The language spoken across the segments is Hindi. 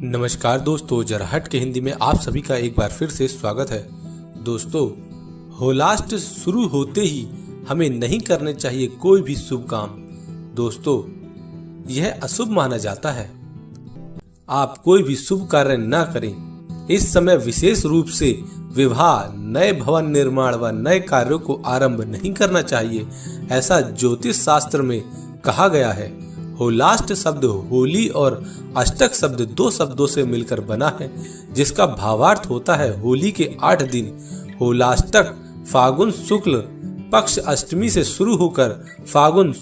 नमस्कार दोस्तों, जरा हट के हिंदी में आप सभी का एक बार फिर से स्वागत है। दोस्तों, होलाष्ट शुरू होते ही हमें नहीं करने चाहिए कोई भी शुभ काम। दोस्तों, यह अशुभ माना जाता है। आप कोई भी शुभ कार्य न करें। इस समय विशेष रूप से विवाह, नए भवन निर्माण व नए कार्यों को आरंभ नहीं करना चाहिए, ऐसा ज्योतिष शास्त्र में कहा गया है। होलाष्ट शब्द होली और अष्टक शब्द दो शब्दों से मिलकर बना है, जिसका भावार्थ होता है होली के 8 दिन। होलाष्टक फागुन शुक्ल पक्ष अष्टमी से शुरू होकर फागुन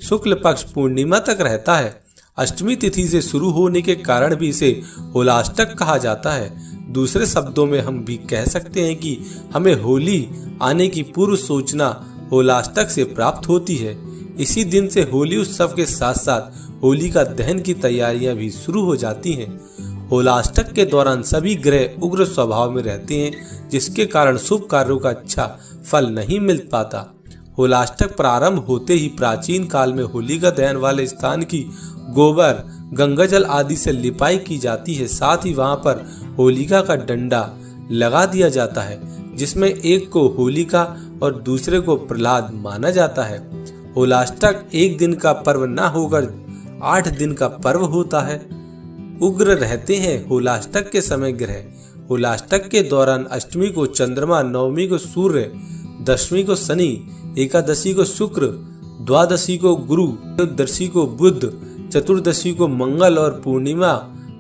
शुक्ल पक्ष पूर्णिमा तक रहता है। अष्टमी तिथि से शुरू होने के कारण भी इसे होलाष्टक कहा जाता है। दूसरे शब्दों में हम भी कह सकते हैं कि हमें होली आने की पूर्व सूचना होलाष्टक से प्राप्त होती है। इसी दिन से होली उत्सव के साथ साथ होली का दहन की तैयारियां भी शुरू हो जाती हैं। होलाष्टक के दौरान सभी ग्रह उग्र स्वभाव में रहते हैं, जिसके कारण शुभ कार्यों का अच्छा फल नहीं मिल पाता। होलाष्टक प्रारंभ होते ही प्राचीन काल में होली का दहन वाले स्थान की गोबर, गंगाजल आदि से लिपाई की जाती है। साथ ही वहां पर होलिका का डंडा लगा दिया जाता है, जिसमें एक को होलिका और दूसरे को प्रहलाद माना जाता है। होलाष्टक एक दिन का पर्व न होकर 8 दिन का पर्व होता है। उग्र रहते हैं होलाष्टक के समय ग्रह। होलाष्टक के दौरान अष्टमी को चंद्रमा, नवमी को सूर्य, दशमी को शनि, एकादशी को शुक्र, द्वादशी को गुरु, त्रयोदशी को बुध, चतुर्दशी को मंगल और पूर्णिमा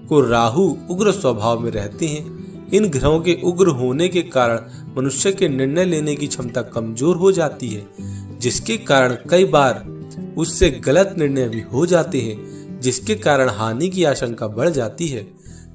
को राहु उग्र स्वभाव में रहते हैं। इन ग्रहों के उग्र होने के कारण मनुष्य के निर्णय लेने की क्षमता कमजोर हो जाती है, जिसके कारण कई बार उससे गलत निर्णय भी हो जाते हैं, जिसके कारण हानि की आशंका बढ़ जाती है।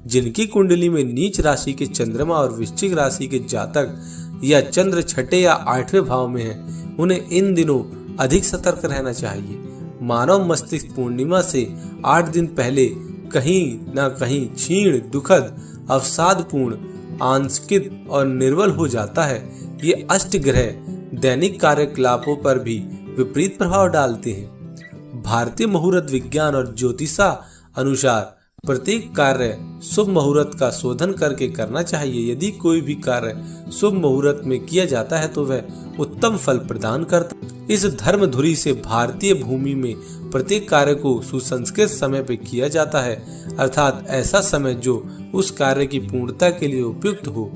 जिनकी कुंडली में नीच राशि के चंद्रमा और वृश्चिक राशि के जातक या चंद्र छठे या 8वें भाव में है, उन्हें इन दिनों अधिक सतर्क रहना चाहिए। मानव मस्तिष्क पूर्णिमा से 8 दिन पहले कहीं न कहीं क्षीण, दुखद, अवसादपूर्ण, आंशिक और निर्बल हो जाता है। ये अष्ट ग्रह दैनिक कार्यकलापों पर भी विपरीत प्रभाव डालते हैं। भारतीय मुहूर्त विज्ञान और ज्योतिषा अनुसार प्रत्येक कार्य शुभ मुहूर्त का शोधन करके करना चाहिए। यदि कोई भी कार्य शुभ मुहूर्त में किया जाता है तो वह उत्तम फल प्रदान करता है। इस धर्म धुरी से भारतीय भूमि में प्रत्येक कार्य को सुसंस्कृत समय पे किया जाता है, अर्थात ऐसा समय जो उस कार्य की पूर्णता के लिए उपयुक्त हो।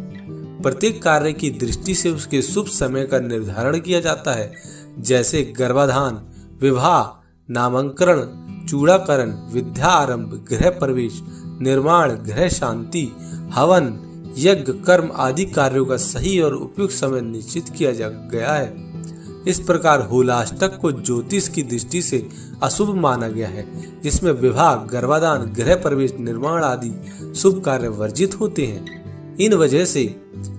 प्रत्येक कार्य की दृष्टि से उसके शुभ समय का निर्धारण किया जाता है, जैसे गर्भाधान, विवाह, नामकरण, चूड़ाकरण, विद्या आरंभ, गृह प्रवेश, निर्माण, गृह शांति, हवन, यज्ञ, कर्म आदि कार्यों का सही और उपयुक्त समय निश्चित किया गया है। इस प्रकार होलाष्टक को ज्योतिष की दृष्टि से अशुभ माना गया है, जिसमें विवाह, गर्भाधान, गृह प्रवेश, निर्माण आदि शुभ कार्य वर्जित होते हैं। इन वजह से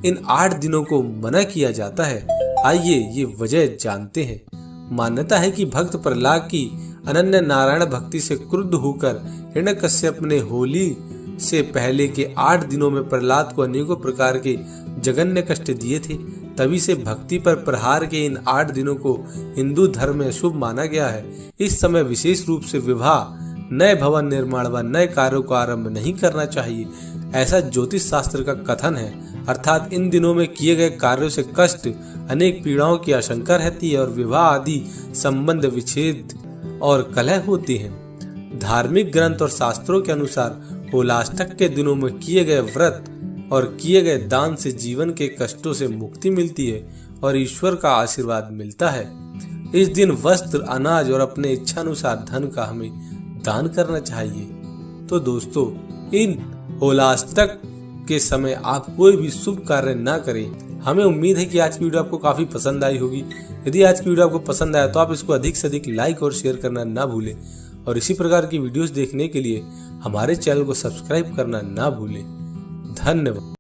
इन 8 दिनों को मना किया जाता है। आइए ये वजह जानते हैं। मान्यता है कि भक्त प्रहलाद की अनन्य नारायण भक्ति से क्रुद्ध होकर हिरण्यकश्यप ने होली से पहले के 8 दिनों में प्रहलाद को अनेकों प्रकार के जघन्य कष्ट दिए थे। तभी से भक्ति पर प्रहार के इन 8 दिनों को हिंदू धर्म में शुभ माना गया है। इस समय विशेष रूप से विवाह, नए भवन निर्माण व नए कार्यों को आरंभ नहीं करना चाहिए, ऐसा ज्योतिष शास्त्र का कथन है। अर्थात इन दिनों में किए गए कार्यों से कष्ट, अनेक पीड़ाओं की आशंका रहती है और विवाह आदि संबंध विच्छेद और कलह होती हैं। धार्मिक ग्रंथ और शास्त्रों के अनुसार होलाष्टक के दिनों में किए गए व्रत और किए गए दान से जीवन के कष्टों से मुक्ति मिलती है और ईश्वर का आशीर्वाद मिलता है। इस दिन वस्त्र, अनाज और अपने इच्छानुसार धन का हमें दान करना चाहिए। तो दोस्तों, इन होलाष्टक के समय आप कोई भी शुभ कार्य ना करें। हमें उम्मीद है कि आज की वीडियो आपको काफी पसंद आई होगी। यदि आज की वीडियो आपको पसंद आया तो आप इसको अधिक से अधिक लाइक और शेयर करना ना भूलें और इसी प्रकार की वीडियोस देखने के लिए हमारे चैनल को सब्सक्राइब करना ना भूलें। धन्यवाद।